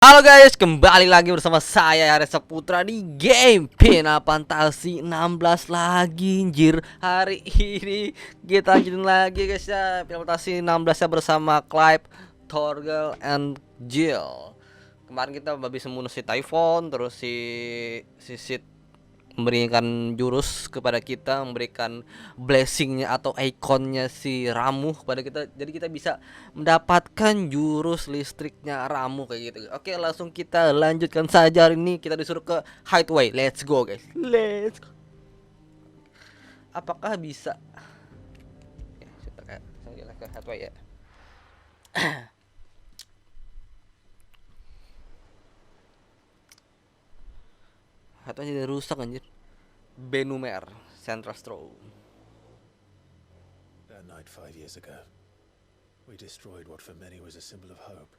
Halo guys, kembali lagi bersama saya Reza Putra di game Final Fantasy 16 lagi anjir. Hari ini kita lanjutin lagi guys ya Final Fantasy 16 ya bersama Clive, Torgal, and Jill. Kemarin kita habis membunuh si Typhon, terus si Sid memberikan jurus kepada kita, memberikan blessingnya atau ikonnya si Ramuh kepada kita, jadi kita bisa mendapatkan jurus listriknya Ramuh kayak gitu. Oke, langsung kita lanjutkan saja. Hari ini kita disuruh ke Hideaway. Let's go guys, let's go. Apakah bisa ya, kita kayak ke Hideaway ya. Hideaway jadi rusak anjir. Benumer Central Straw. That night 5 years ago, we destroyed what for many was a symbol of hope.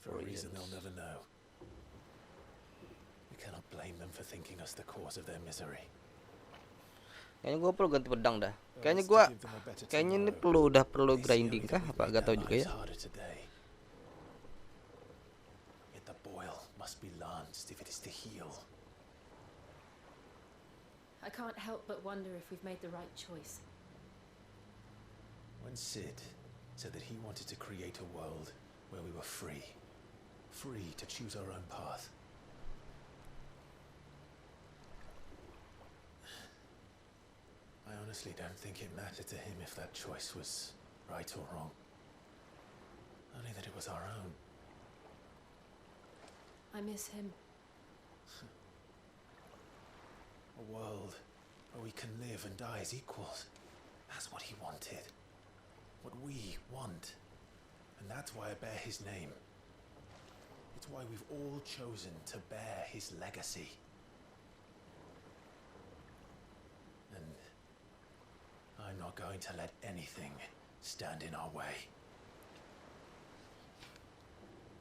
For a reason they'll never know. We cannot blame them for thinking us the cause of their misery. Kayaknya gue perlu ganti pedang dah. Kayaknya ini perlu grinding kah? Apa gak tau juga ya. Yet the boil must be lanced if it is to heal. I can't help but wonder if we've made the right choice. When Sid said that he wanted to create a world where we were free to choose our own path, I honestly don't think it mattered to him if that choice was right or wrong. Only that it was our own. I miss him. A world where we can live and die as equals. That's what he wanted. What we want. And that's why I bear his name. It's why we've all chosen to bear his legacy. And I'm not going to let anything stand in our way.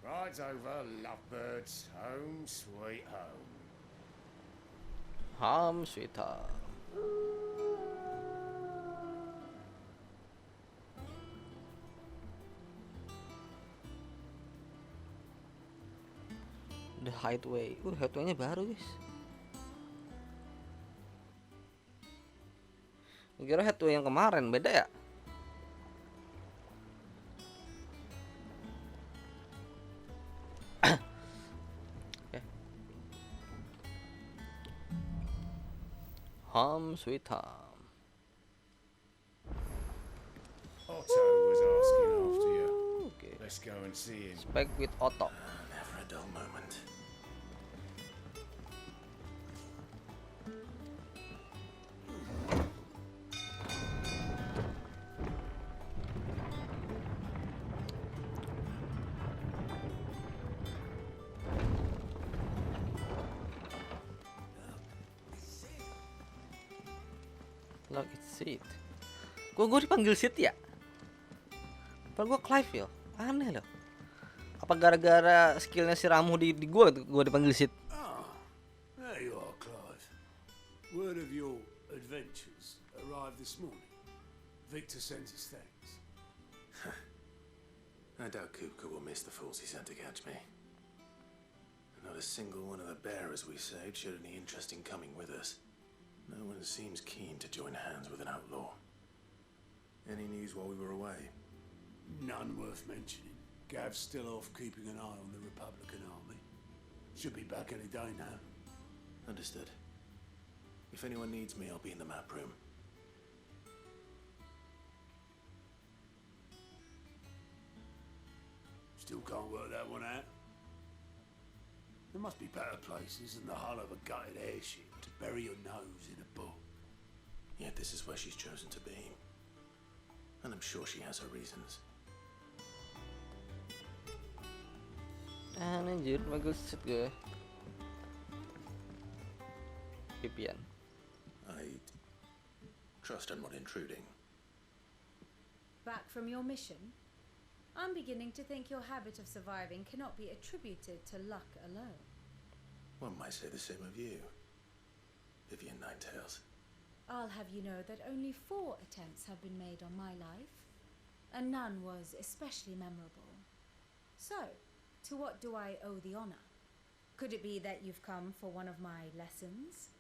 Rides over, lovebirds, home sweet home. Home sweet home. The Hideaway. Hideaway-nya baru guys. Kira Hideaway yang kemarin beda ya. Home sweet home. Otto was asking after you. Okay. Let's go and see him. Back with Otto. Never a dull moment. Look, it's Sid. Gue dipanggil Sid ya? Padahal gue Clive ya. Aneh loh. Apa gara-gara skillnya si Ramuh di gue dipanggil Sid? There you are, Clive. Word of your adventures arrived this morning. Victor sends his thanks. I doubt Kupka will miss the fools he sent to catch me. Not a single one of the bearers we saved showed any interest in coming with us. No one seems keen to join hands with an outlaw. Any news while we were away? None worth mentioning. Gav's still off keeping an eye on the Republican army. Should be back any day now. Understood. If anyone needs me, I'll be in the map room. Still can't work that one out. There must be better places than the hull of a gutted airship to bury your nose in a book. Yet this is where she's chosen to be. And I'm sure she has her reasons. Anjir, manggil Sid gue. Pipian. I trust I'm not intruding. Back from your mission? I'm beginning to think your habit of surviving cannot be attributed to luck alone. One might say the same of you, Vivian Ninetails. I'll have you know that only 4 attempts have been made on my life, and none was especially memorable. So, To what do I owe the honor? Could it be that you've come for one of my lessons?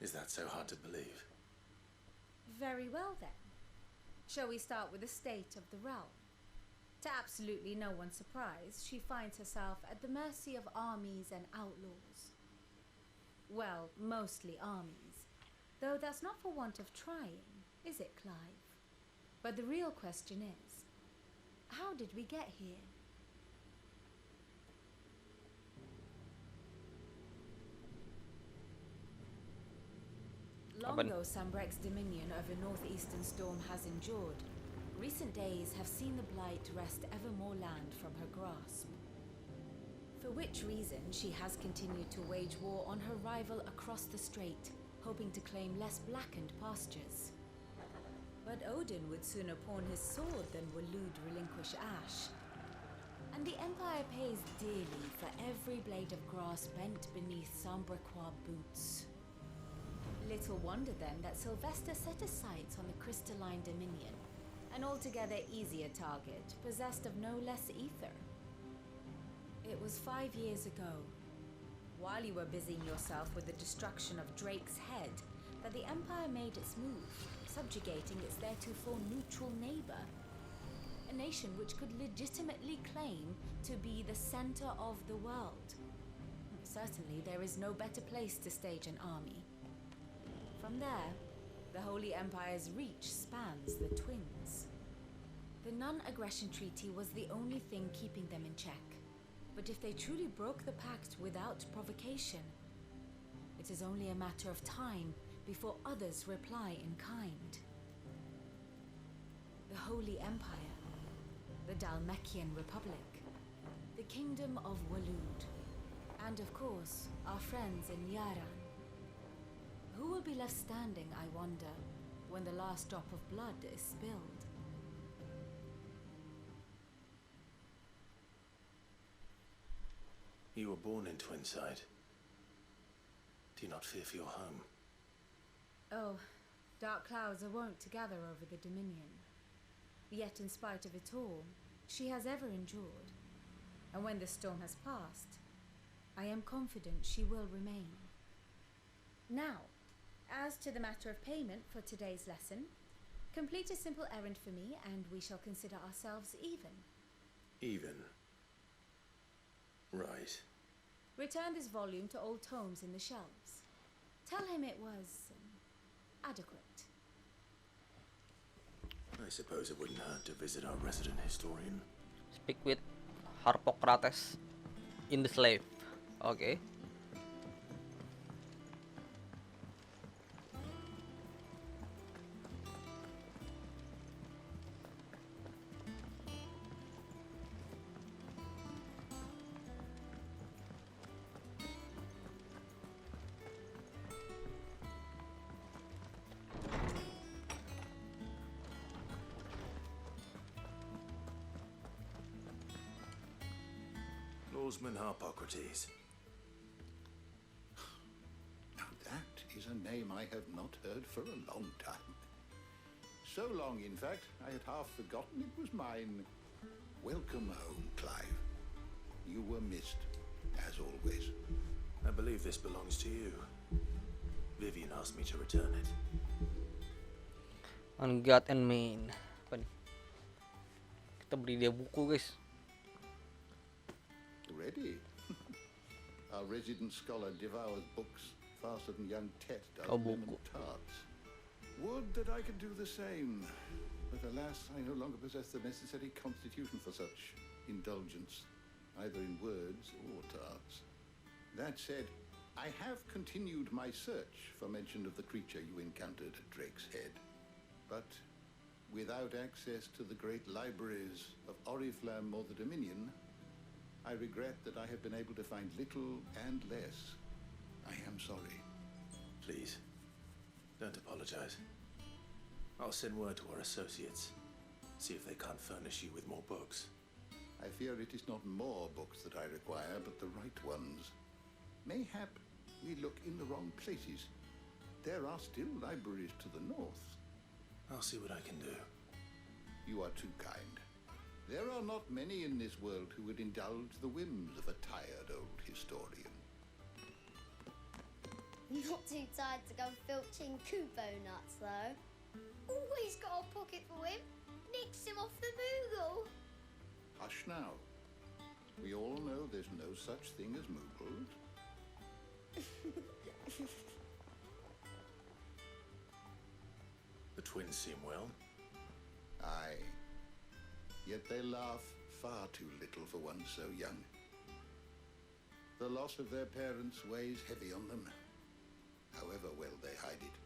Is that so hard to believe? Very well then. Shall we start with the state of the realm? To absolutely no one's surprise, she finds herself at the mercy of armies and outlaws. Well, mostly armies. Though that's not for want of trying, is it, Clive? But the real question is, how did we get here? Long Apa nih? though Sambrek's dominion over northeastern storm has endured, recent days have seen the blight wrest ever more land from her grasp. For which reason she has continued to wage war on her rival across the strait, hoping to claim less blackened pastures. But Odin would sooner pawn his sword than Waloed relinquish Ash. And the Empire pays dearly for every blade of grass bent beneath Sambrequois boots. Little wonder then that Sylvester set his sights on the crystalline dominion, an altogether easier target, possessed of no less ether. It was 5 years ago, while you were busying yourself with the destruction of Drake's head, that the Empire made its move, subjugating its theretofore neutral neighbor, a nation which could legitimately claim to be the center of the world. Certainly there is no better place to stage an army. From there, the Holy Empire's reach spans the Twins. The non-aggression treaty was the only thing keeping them in check. But if they truly broke the pact without provocation, it is only a matter of time before others reply in kind. The Holy Empire, the Dalmekian Republic, the Kingdom of Waloed, and of course, our friends in Yaran. Who will be left standing, I wonder, when the last drop of blood is spilled? You were born in Twinside. Do you not fear for your home? Oh, dark clouds are wont to gather over the Dominion. Yet in spite of it all, she has ever endured. And when the storm has passed, I am confident she will remain. Now, as to the matter of payment for today's lesson, complete a simple errand for me and we shall consider ourselves even. Even? Right. Return this volume to old tomes in the shelves. Tell him it was adequate. I suppose it wouldn't hurt to visit our resident historian. Speak with Harpocrates in the slave. Okay. Lawsman Harpocrates. Now that is a name I have not heard for a long time. So long, in fact, I had half forgotten it was mine. Welcome home, Clive. You were missed, as always. I believe this belongs to you. Vivian asked me to return it. On God and Main. Apa nih? Kita beli dia buku, guys. Ready? Our resident scholar devours books faster than young Tet does Oh, lemon buku. tarts. Would that I could do the same, but alas, I no longer possess the necessary constitution for such indulgence, either in words or tarts. That said, I have continued my search for mention of the creature you encountered at Drake's Head, but without access to the great libraries of Oriflamme or the Dominion, I regret that I have been able to find little and less. I am sorry. Please, don't apologize. I'll send word to our associates. See if they can't furnish you with more books. I fear it is not more books that I require, but the right ones. Mayhap we look in the wrong places. There are still libraries to the north. I'll see what I can do. You are too kind. There are not many in this world who would indulge the whims of a tired old historian. Not too tired to go filching Kubo nuts, though. Always got a pocket for him. Nicks him off the Moogle. Hush now. We all know there's no such thing as Moogles. The twins seem well. Aye. Yet they laugh far too little for one so young. The loss of their parents weighs heavy on them, however well they hide it.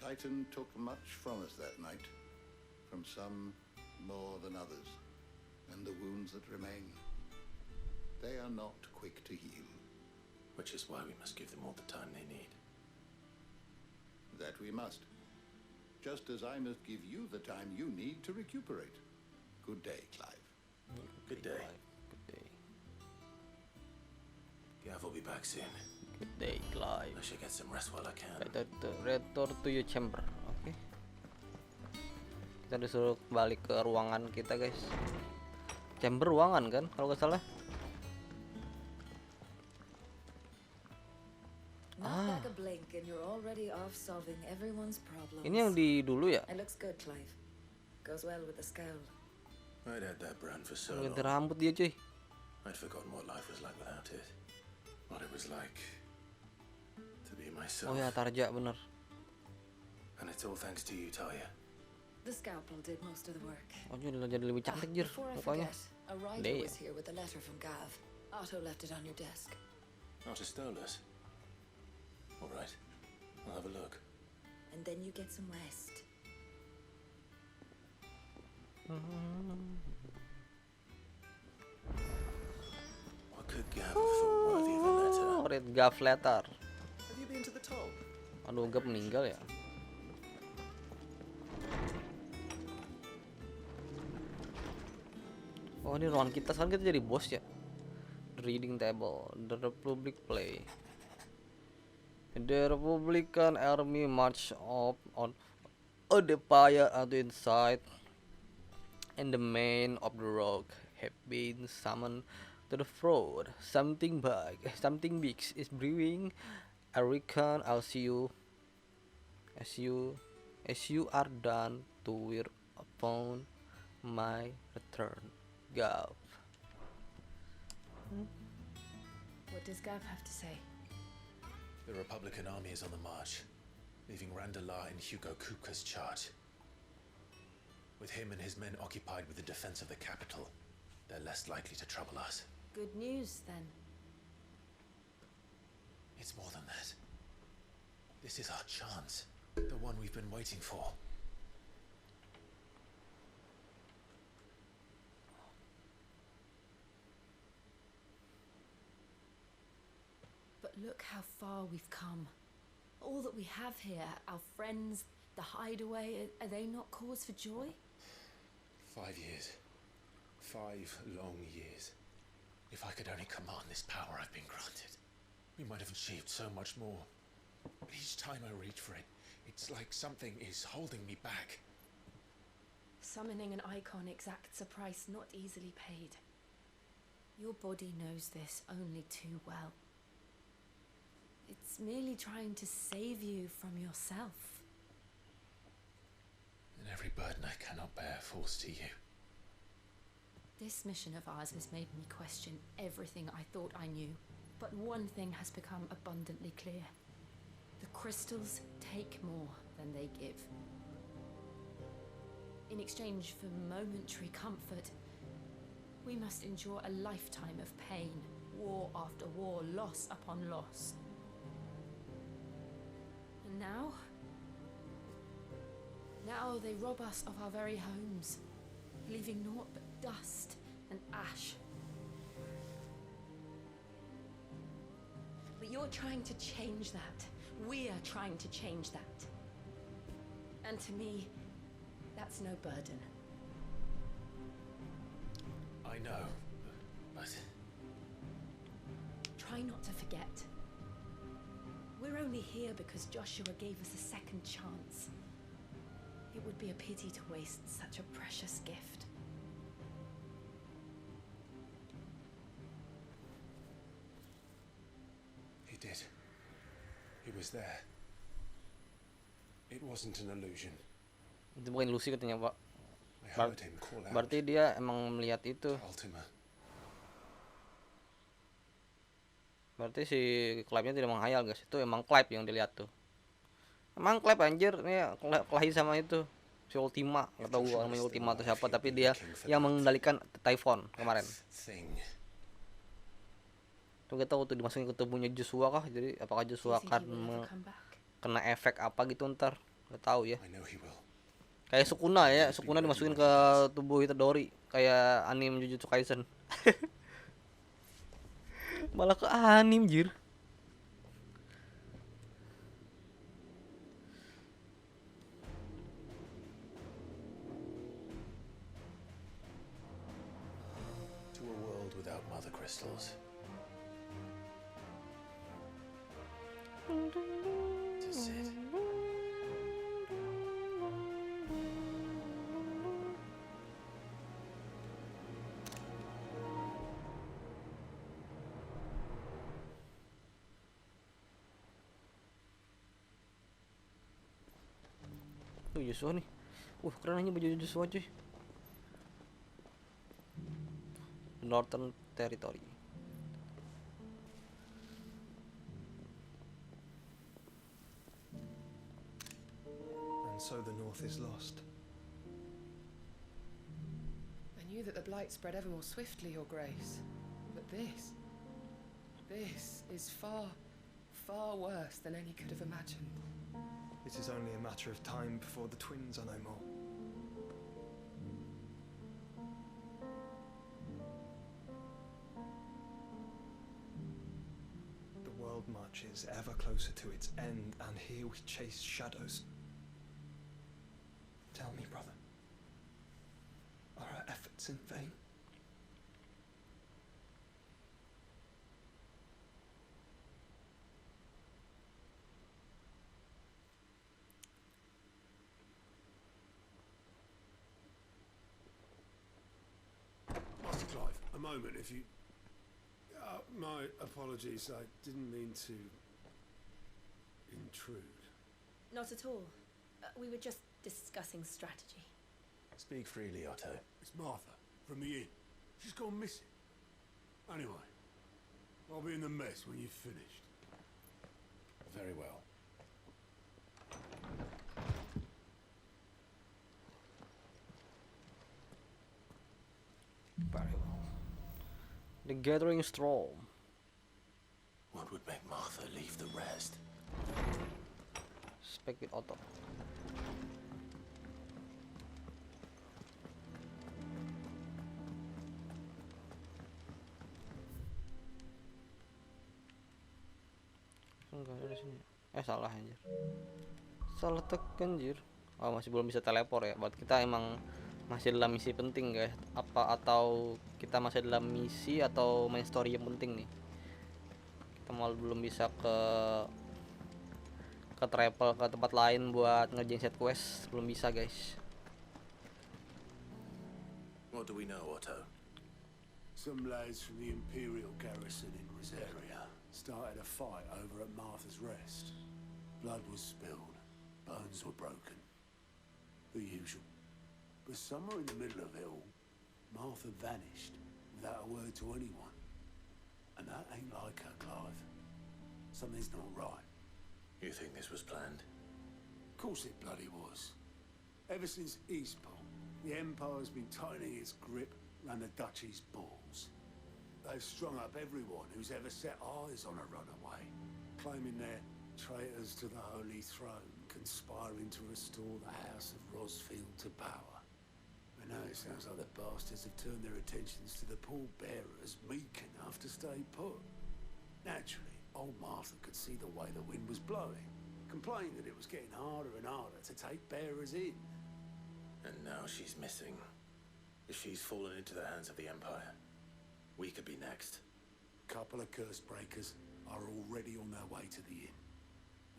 Titan took much from us that night, from some more than others, and the wounds that remain, they are not quick to heal. Which is why we must give them all the time they need. That we must. Just as I must give you the time you need to recuperate. Good day, Clive. Good day. Good day. Gav will be back soon. Good day, Clive. I should get some rest while I can. Return to your chamber. Oke. Kita disuruh kembali ke ruangan kita, guys. Chamber ruangan kan, kalau nggak salah. Not like a blink and you're already off solving everyone's problems. Ini yang di dulu ya? It looks good, Clive. Goes well with the scowl. I'd had that brand for so Ganti long. rambut dia, cuy. I'd forgotten what life was like without it. What it was like to be myself. Oh ya, Tarja bener. And it's all thanks to you, Talia. The scalpel did most of the work. Oh, jadi lebih cantik, Jir, Before I mukanya. forget, a rider Damn. was here with a letter from Gav. Otto left it on your desk. Not a stolus. All right, I'll have a look. And then you get some rest. What could Gav have thought worthy of a letter? Oh, read Gav letter. Have you been to the toll? Aduh, Gav meninggal ya. Oh, ini ruangan kita, sekarang kita jadi bos ya. The reading table, the Republic play. The Republican army march up on the fire out inside, and the men of the rock have been summoned to the front. Something big is brewing. I reckon I'll see you as you are done to wear upon my return. Gav. What does Gav have to say? The Republican army is on the march, leaving Randalar in Hugo Kupka's charge. With him and his men occupied with the defense of the capital, they're less likely to trouble us. Good news, then. It's more than that. This is our chance, the one we've been waiting for. But look how far we've come. All that we have here, our friends, the Hideaway, are they not cause for joy? 5 years. 5 long years. If I could only command this power I've been granted, we might have achieved so much more. But each time I reach for it, it's like something is holding me back. Summoning an icon exacts a price not easily paid. Your body knows this only too well. It's merely trying to save you from yourself. And every burden I cannot bear falls to you. This mission of ours has made me question everything I thought I knew. But one thing has become abundantly clear. The crystals take more than they give. In exchange for momentary comfort, we must endure a lifetime of pain, war after war, loss upon loss. And now they rob us of our very homes, leaving naught but dust and ash. But you're trying to change that. We're trying to change that. And to me, that's no burden. I know, but Try not to forget. We're only here because Joshua gave us a second chance. It would be a pity to waste such a precious gift. did. He was there. It wasn't an illusion. Itu bukan ilusi katanya, Pak. I heard him call out. Berarti dia emang melihat itu. Ultima. Berarti si Clive-nya tidak menghayal, guys. Itu emang Clive yang dilihat tuh. Emang Clive anjir, nih kelahi sama itu. Si Ultima, enggak tahu gua namanya Ultima atau siapa, tapi dia yang mengendalikan Typhon kemarin. Thing. Tuh kita tahu tuh dimasukin ke tubuhnya Joshua kah? Jadi apakah Do you Joshua think akan he will ever come back? kena efek apa gitu ntar? Enggak tahu ya. I know he will. Kayak Sukuna ya, Sukuna dimasukin ke tubuh Itadori kayak anime Jujutsu Kaisen. Malah ke anime jir. To a world without mother crystals. To sit. Joshua nih. Keren aja baju Joshua cuy. Northern Territory. And so the North is lost. I knew that the blight spread ever more swiftly, Your Grace. But this is far, far worse than any could have imagined. It is only a matter of time before the twins are no more. The world marches ever closer to its end, and here we chase shadows. Tell me, brother, are our efforts in vain? Master Clive, a moment, if you... my apologies, I didn't mean to intrude. Not at all. We were just discussing strategy. Speak freely, Otto. It's Martha, from the inn. She's gone missing. Anyway, I'll be in the mess when you've finished. Very well. Very well. The Gathering Storm. What would make Martha leave the rest? Spek with Otto. Enggak ada di sini. Salah anjir. Salah tekan anjir. Oh, masih belum bisa teleport ya. Buat kita emang masih dalam misi penting guys. Apa atau kita masih dalam misi atau main story yang penting nih. Kita malah belum bisa ke travel ke tempat lain buat ngerjain set quest, belum bisa guys. What do we know, Otto? Some lads from the Imperial garrison in Rosaria started a fight over at Martha's Rest. Blood was spilled, bones were broken. The usual. But somewhere in the middle of it all, Martha vanished without a word to anyone. And that ain't like her, Clive. Something's not right. You think this was planned? Of course it bloody was. Ever since Eastport, the Empire's been tightening its grip round the Duchy's balls. They've strung up everyone who's ever set eyes on a runaway, claiming they're traitors to the Holy Throne, conspiring to restore the House of Rosfield to power. And now it sounds like the bastards have turned their attentions to the pallbearers meek enough to stay put. Naturally, old Martha could see the way the wind was blowing, complained that it was getting harder and harder to take bearers in. And now she's missing. If she's fallen into the hands of the Empire, we could be next. Couple of curse breakers are already on their way to the inn.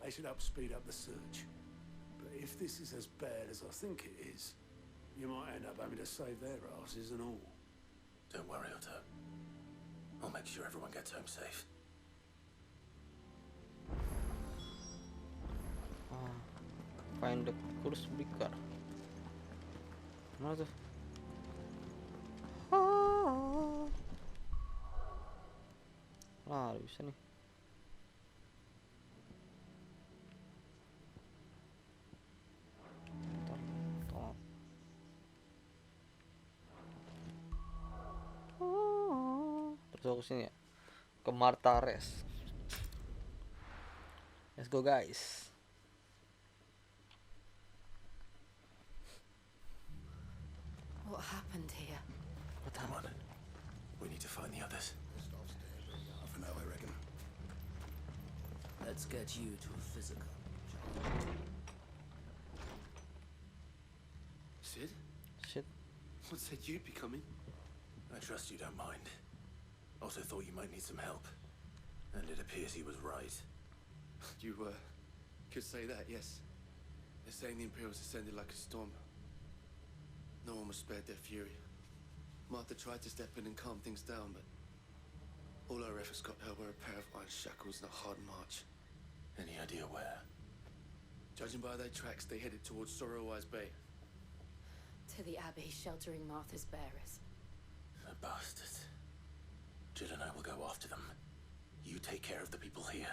They should help speed up the search. But if this is as bad as I think it is, you might end up having to save their asses and all. Don't worry, Otto. I'll make sure everyone gets home safe. Find the course breaker. Mana tuh? Lah, bisa nih. Bentar, tolong. Terus aku sini ya, ke Martares. Let's go guys. What happened here? Come on. We need to find the others. Half an hour, I reckon. Let's get you to a physical. Sid? Shit. What said you'd be coming? I trust you don't mind. Also thought you might need some help. And it appears he was right. You, could say that, yes. They're saying the Imperials descended like a storm. No one was spared their fury. Martha tried to step in and calm things down, but all our efforts got her were a pair of iron shackles and a hard march. Any idea where? Judging by their tracks, they headed towards Sorrowwise Bay. To the Abbey sheltering Martha's bearers. The bastards. Jill and I will go after them. You take care of the people here.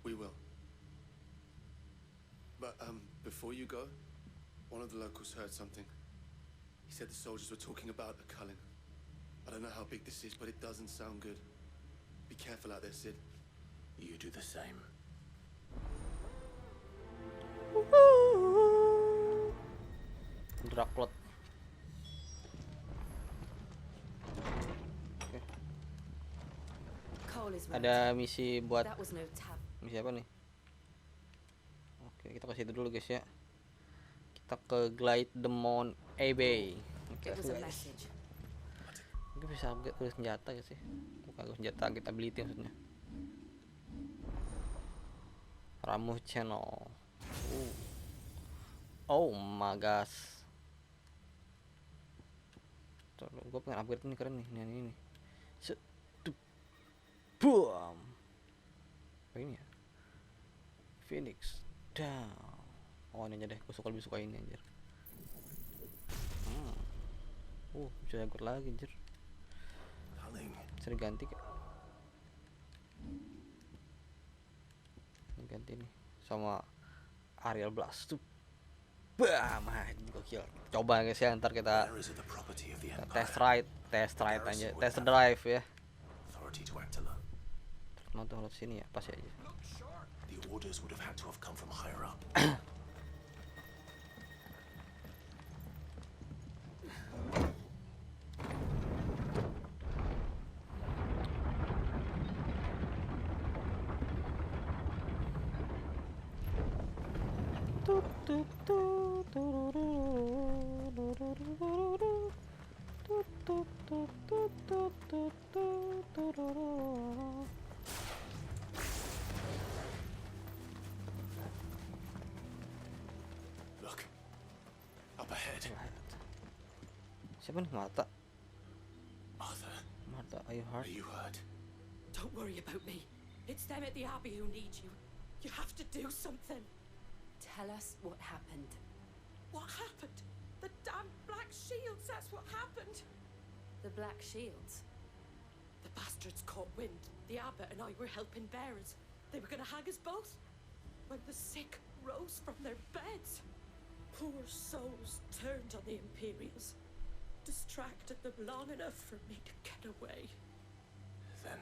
We will. But, before you go, one of the locals heard something. He said the soldiers were talking about a culling. I don't know how big this is, but it doesn't sound good. Be careful out there, Sid. You do the same. Drakplot. Oke. Cole is Ada misi buat That was no tab. misi apa nih? Oke, kita kasih itu dulu guys ya. Kita ke Glide the Mount Abbey. Oke, It was a guys. message. Mungkin bisa upgrade senjata ya sih. Bukan senjata, kita ability maksudnya. Ramuh channel. Oh my gosh. Tuh, gue pengen upgrade ini, keren nih, ini. Boom. Apa ini ya? Phoenix down. Oh ini aja deh, gue lebih suka ini anjir. Bisa upgrade lagi anjir. Bisa diganti kak. Ganti nih sama Ariel Blast tuh. Bam, gokil. Coba guys ya, ntar kita test ride aja, test drive ya. Mau tuh sini ya, pas aja. The orders would have had to have come from higher up. Look, up ahead. Siapa nih? Martha. Arthur, Martha, are you hurt? are you hurt? Don't worry about me. It's them at the Abbey who need you. You have to do something. Tell us what happened. What happened? The damn Black Shields, that's what happened. The Black Shields. The bastards caught wind. The abbot and I were helping bearers. They were gonna hang us both. When the sick rose from their beds. Poor souls turned on the Imperials. Distracted them long enough for me to get away. Then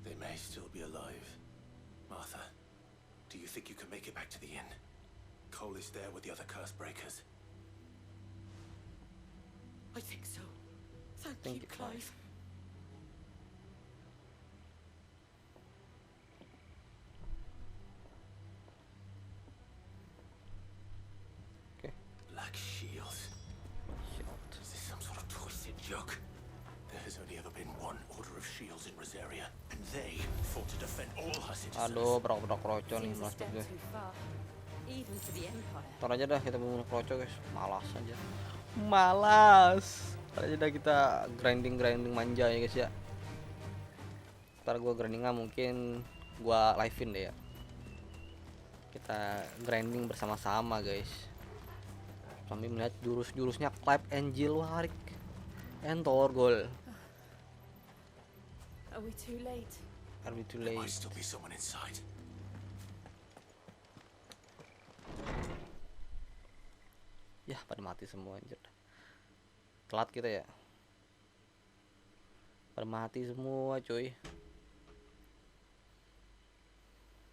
they may still be alive. Martha, do you think you can make it back to the inn? Cole is there with the other curse breakers. I think so. Thank Thank you, you, Clive. Clive. Black shields. Is this some sort of twisted joke? There has only ever been one order of shields in Rosaria, and they fought to defend all her citizens. Aduh, berak kroco nih Seems a plastik step gue. too far, even for the Empire. Ntar aja dah kita bunuh kroco guys. Malas aja. Malas. Ntar aja dah kita grinding manja ya guys ya. Ntar gue grindingnya mungkin gua live-in deh ya. Kita grinding bersama-sama guys, sambil melihat jurus-jurusnya Clive and Jill Warik and Torgol. Are we too late? Are we too There late? might still be someone inside. Ya pada mati semua anjir. Telat kita ya. Pada mati semua cuy.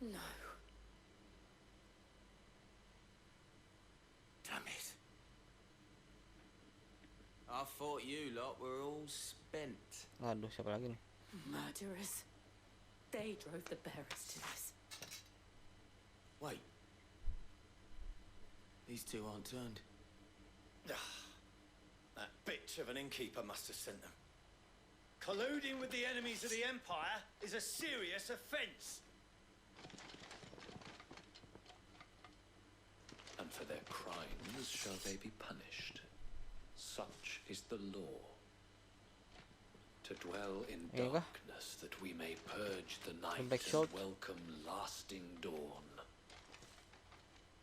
No. Damn it. I thought you lot were all spent. Aduh, siapa lagi nih? Murderers. They drove the bearers to this. Wait. These two aren't turned. That bitch of an innkeeper must have sent them. Colluding with the enemies of the Empire is a serious offence. And for their crimes shall they be punished. Such is the law. To dwell in Iya kah? darkness that we may purge the night Back and shot. welcome lasting dawn.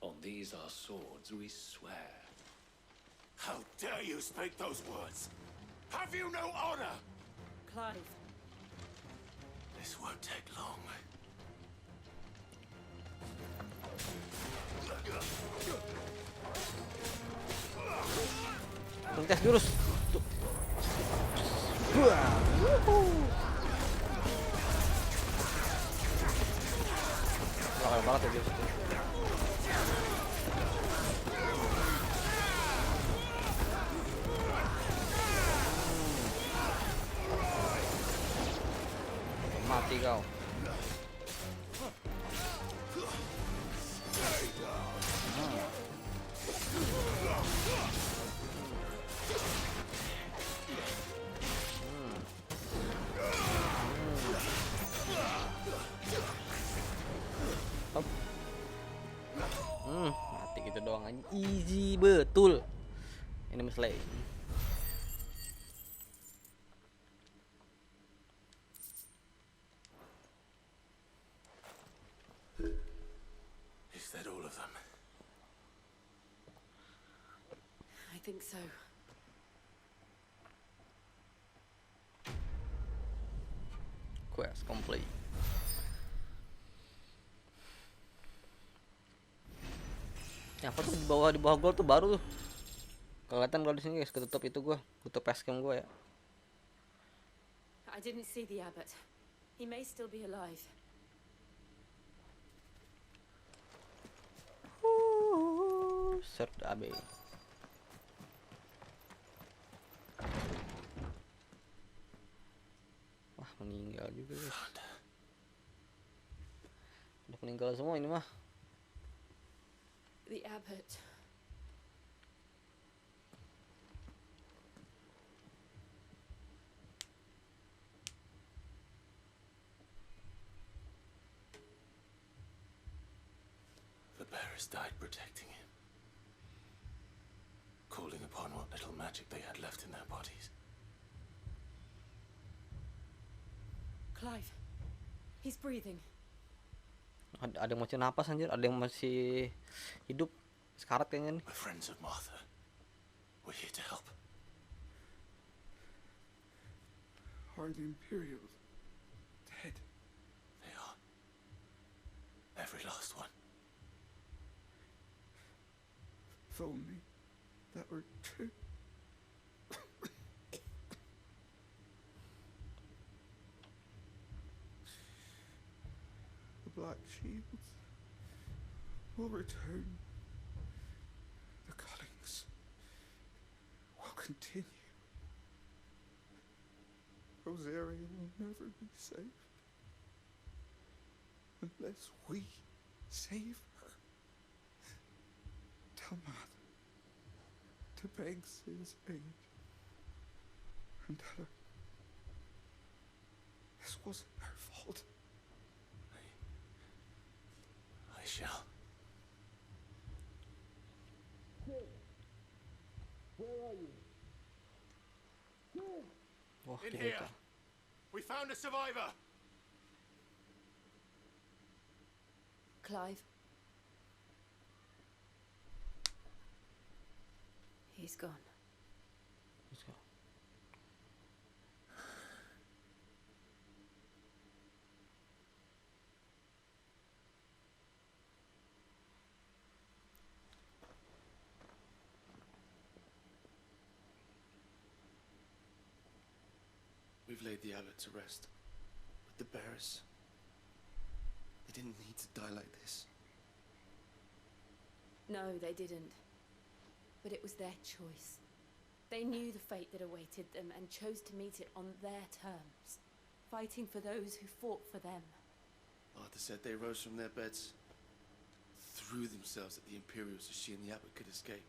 On these our swords we swear. How dare you speak those words? Have you no honor? Clive. This won't take long. Tes jurus. Tuh. Wah. Wuhu. Lama banget ya jurus itu. Mati kau. Mati gitu doang aja. Easy betul. Ini meslay. Is that all of them? I think so. Quest complete. Ya, apa tuh di bawah gol tuh baru tuh. Kelihatan kalau di sini guys, ketutup itu gua, tutup facecam gua ya. I didn't see the abbot. He may still be alive. Search AB. Wah, meninggal juga guys. Udah meninggal semua ini mah. The abbot. The bearers died protecting him, calling upon what little magic they had left in their bodies. Clive. He's breathing. Ada yang masih napas anjir, ada yang masih hidup. Sekarat kayaknya nih. We're friends of Martha. We're here to help. Are the Imperials dead? They are. Every last one. If only that were true. The Black Shields will return. The cuttings will continue. Rosaria will never be saved unless we save her. Tell Mother to beg Sid's aid and tell her this wasn't her fault. I shall. Wah, In kita here. itu. We found a survivor. Clive. He's gone. Let's go. We've laid the abbot to rest, but the bearers, they didn't need to die like this. No, they didn't. But it was their choice. They knew the fate that awaited them and chose to meet it on their terms, fighting for those who fought for them. Arthur said they rose from their beds, threw themselves at the Imperials so she and the abbot could escape.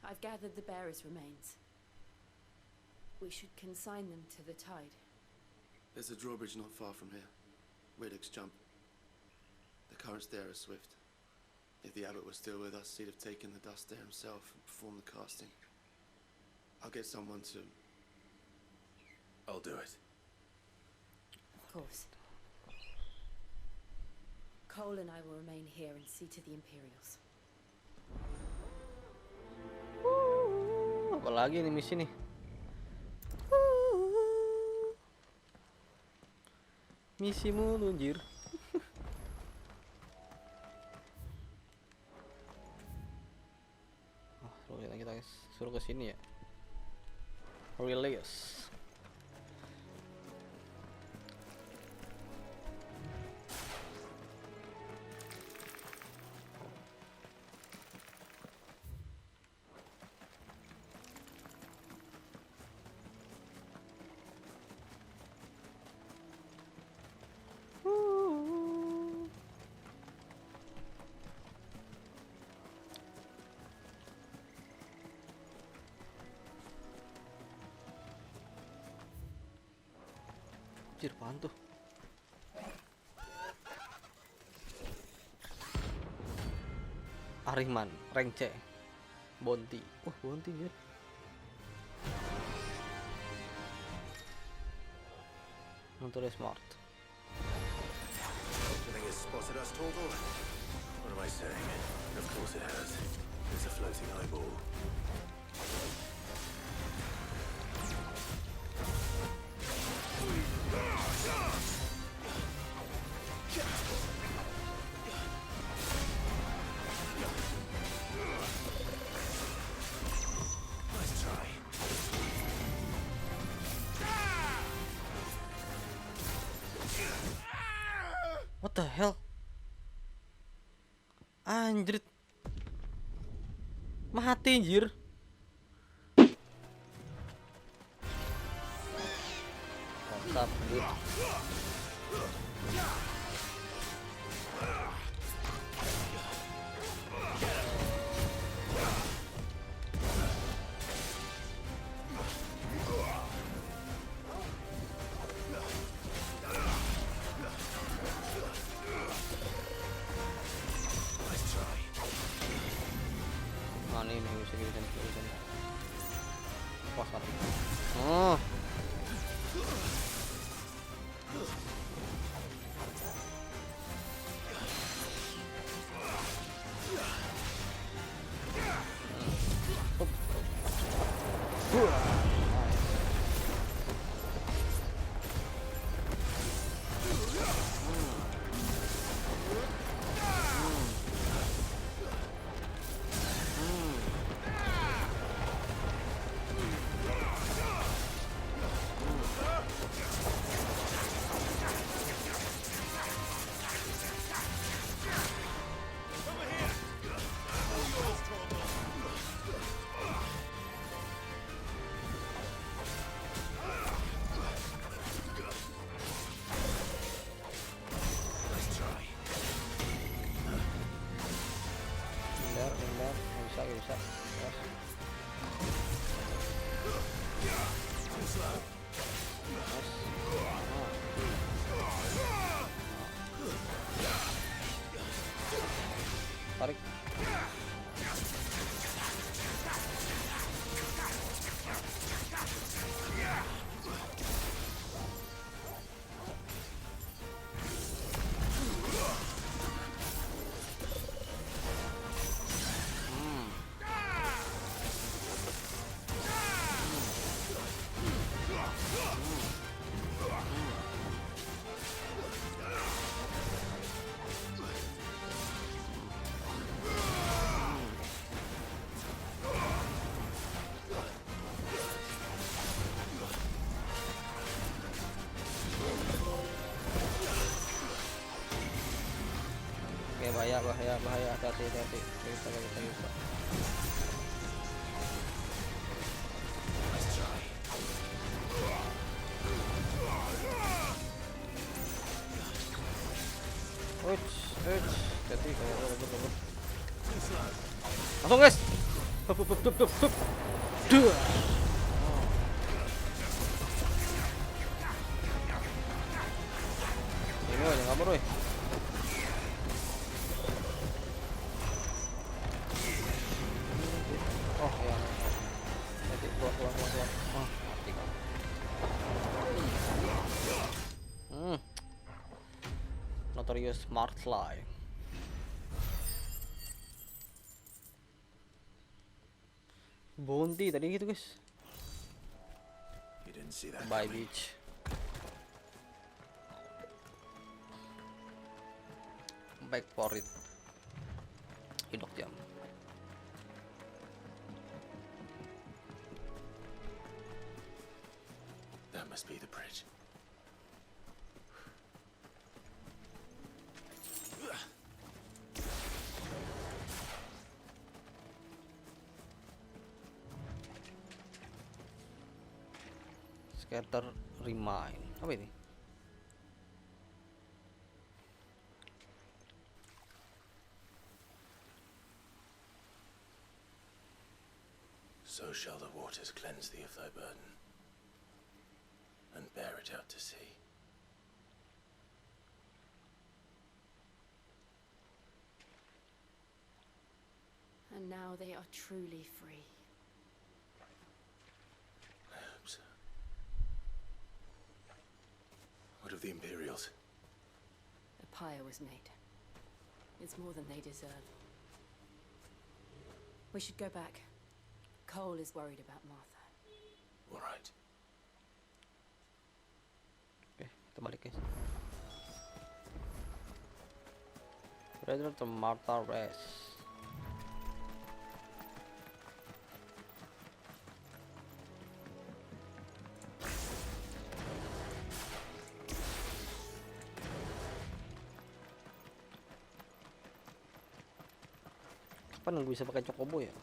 I've gathered the bearers' remains. We should consign them to the tide. There's a drawbridge not far from here. Riddick's jump. The currents there are swift. If the abbot was still with us, he'd have taken the dust there himself and performed the casting. I'll get someone to... I'll do it. Of course. Cole and I will remain here and see to the Imperials. Apalagi nih misi nih. Misi mulu anjir. Kita suruh ke sini ya. Release. Anjir, apaan tuh? Ariman, rank C. Bounty. Bounty anjir. Nonton smart. Do you think it's spotted us, Torgal? What am I saying? Of course it has. It's a floating eyeball. What the hell? Anjir. Mati anjir. Mantap, dude. Ini bisa gitu. Puas mati. Oh. Bisa. Tarik. Oke, bahaya, hati-hati. Bisa. Jadi rebut. Langsung guys. Hup. Duh. Ini aja kabur weh. Oh ya. Nanti keluar. Oh, mati kau. Notorious smart fly. Bounty tadi gitu guys. You didn't see that Bye coming. beach. Back for it. Hidok jam. That must be the bridge. Scatter remind. Apa ini? So shall the waters cleanse thee of thy burden, and bear it out to sea. And now they are truly free. I hope so. What of the Imperials? A pyre was made. It's more than they deserve. We should go back. Cole is worried about Martha. All right. Oke, kita balik guys. Return to Martha Rest. Kapan nunggu bisa pakai chocobo ya?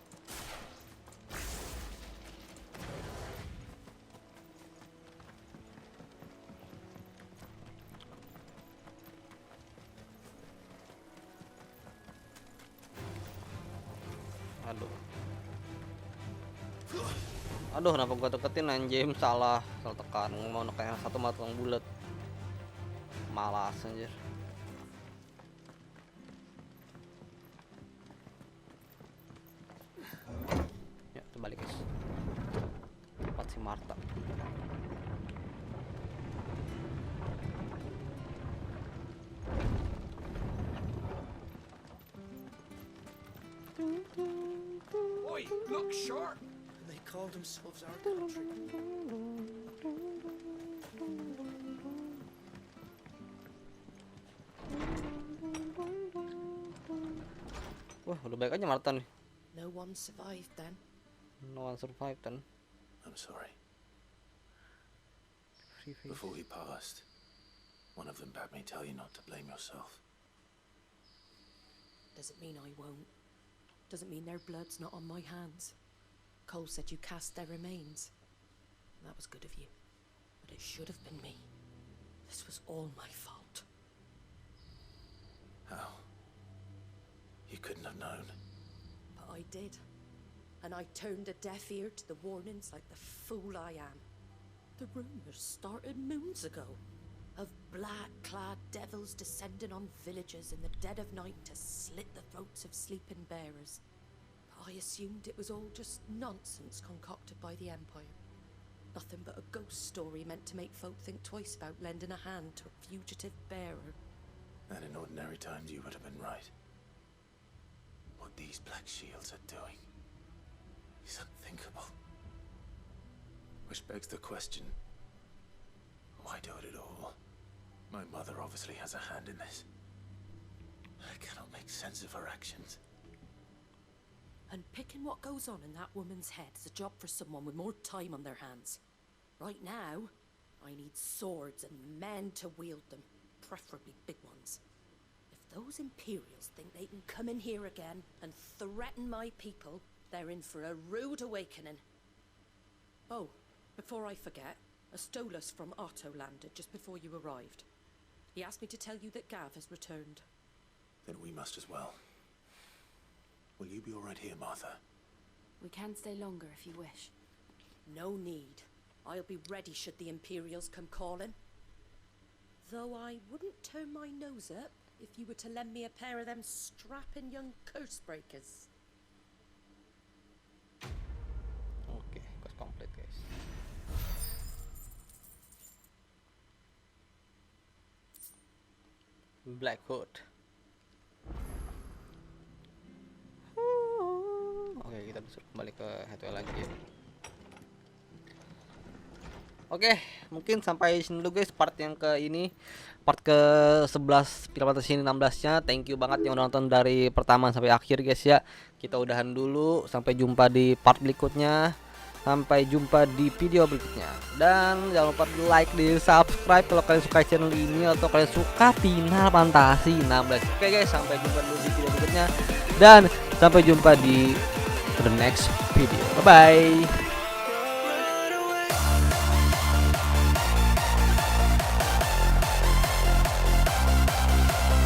Aduh, kenapa gua deketin anjim, salah tekan. Mau nekan yang satu matang bulat. Malas anjir. Ya, kita balik guys. Tempat si Martha. Oi, look sharp! They call themselves our country. Wah, udah baik aja Martha nih. No one survived then. No one survived then. I'm sorry. Before he passed, one of them bade me tell you not to blame yourself. Doesn't mean I won't. Doesn't mean their blood's not on my hands. Cole said you cast their remains. That was good of you. But it should have been me. This was all my fault. How? You couldn't have known. But I did. And I turned a deaf ear to the warnings like the fool I am. The rumours started moons ago. Of black-clad devils descending on villages in the dead of night to slit the throats of sleeping bearers. But I assumed it was all just nonsense concocted by the Empire. Nothing but a ghost story meant to make folk think twice about lending a hand to a fugitive bearer. And in ordinary times you would have been right. What these black shields are doing is unthinkable. Which begs the question, why do it at all? My mother obviously has a hand in this. I cannot make sense of her actions. And picking what goes on in that woman's head is a job for someone with more time on their hands. Right now, I need swords and men to wield them, preferably big ones. If those Imperials think they can come in here again and threaten my people, they're in for a rude awakening. Oh, before I forget, a Stolas from Otto landed just before you arrived. He asked me to tell you that Gav has returned. Then we must as well. Will you be all right here, Martha? We can stay longer if you wish. No need. I'll be ready should the Imperials come calling. Though I wouldn't turn my nose up if you were to lend me a pair of them strapping young curse breakers. Oke, quest complete guys. Black Hood. Oke, kita bisa kembali ke Hideaway lagi ya. Oke, mungkin sampai sini dulu guys part yang ke ini, part ke 11 Final Fantasy 16-nya. Thank you banget yang udah nonton dari pertama sampai akhir guys ya. Kita udahan dulu, sampai jumpa di part berikutnya. Sampai jumpa di video berikutnya. Dan jangan lupa di like, di subscribe kalau kalian suka channel ini atau kalian suka Final Fantasy 16. Oke guys, sampai jumpa dulu di video berikutnya. Dan sampai jumpa di the next video. Bye bye.